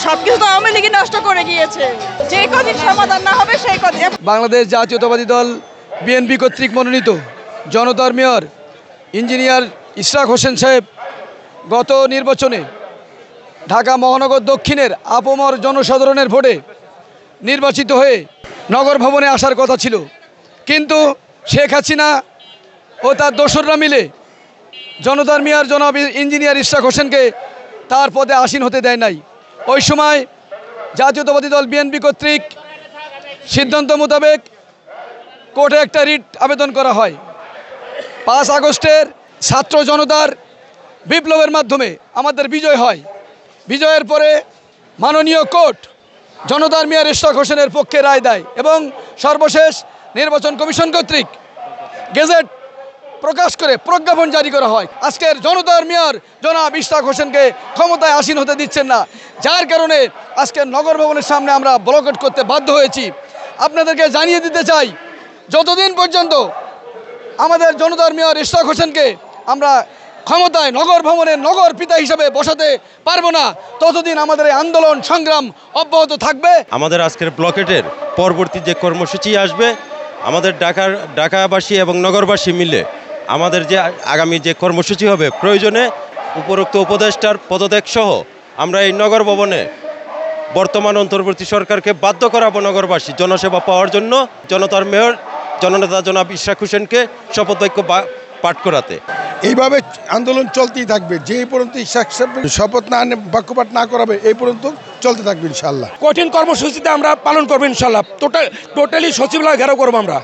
সবকিছু তো আওয়ামী লীগই নষ্ট করে গিয়েছে। যে কদিন সমাধান না হবে সেই কদিন। বাংলাদেশ জাতীয়তাবাদী দল বিএনপি কর্তৃক মনোনীত জনতার মেয়র ইঞ্জিনিয়ার ইশরাক হোসেন সাহেব গত নির্বাচনে ঢাকা মহানগর দক্ষিণের আপামর জনসাধারণের ভোটে নির্বাচিত হয়ে নগর ভবনে আসার কথা ছিল, কিন্তু শেখ হাসিনা ও তার দোসররা মিলে জনতার মেয়র জনাব ইঞ্জিনিয়ার ইশরাক হোসেনকে তার পদে আসীন হতে দেয় নাই। ওই সময় জাতীয়তাবাদী দল বিএনপি কর্তৃক সিদ্ধান্ত মোতাবেক কোর্টে একটা রিট আবেদন করা হয়। 5 আগস্টের ছাত্র জনতার বিপ্লবের মাধ্যমে আমাদের বিজয় হয়। বিজয়ের পরে মাননীয় কোর্ট জনতার মেয়র ইশরাক হোসেনের পক্ষে রায় দেয় এবং সর্বশেষ নির্বাচন কমিশন কর্তৃক গেজেট প্রকাশ করে প্রজ্ঞাপন জারি করা হয়। আজকের জনতার মেয়র জনাব ইশরাক হোসেনকে ক্ষমতায় আসীন হতে দিচ্ছেন না, যার কারণে আজকের নগর ভবনের সামনে আমরা ব্লকআউট করতে বাধ্য হয়েছি। আপনাদেরকে জানিয়ে দিতে চাই, যতদিন পর্যন্ত আমাদের জনতার মেয়র ইশরাক হোসেনকে আমরা ক্ষমতায় নগর ভবনের নগর পিতা হিসেবে বসাতে পারবো না, ততদিন আমাদের এই আন্দোলন সংগ্রাম অব্যাহত থাকবে। আমাদের আজকের ব্লকেটের পরবর্তী যে কর্মসূচি আসবে, আমাদের ঢাকাবাসী এবং নগরবাসী মিলে আমাদের যে আগামী যে কর্মসূচি হবে, প্রয়োজনে উপরোক্ত উপদেষ্টার পদত্যাগ সহ আমরা এই নগর ভবনে বর্তমান অন্তর্বর্তী সরকারকে বাধ্য করাবো নগরবাসী জনসেবা পাওয়ার জন্য জনতার মেয়র জননেতা জনাব ইশরাক হোসেনকে শপথ বাক্য পাঠ করাতে। এইভাবে আন্দোলন চলতেই থাকবে, যেই পর্যন্ত ইশরাক শপথ না বাক্যপাঠ না করাবে এই পর্যন্ত চলতে থাকবে ইনশাল্লাহ। কঠিন কর্মসূচিতে আমরা পালন করবো ইনশাল্লাহ। টোটালি সচিবালয় ঘেরাও করবো আমরা।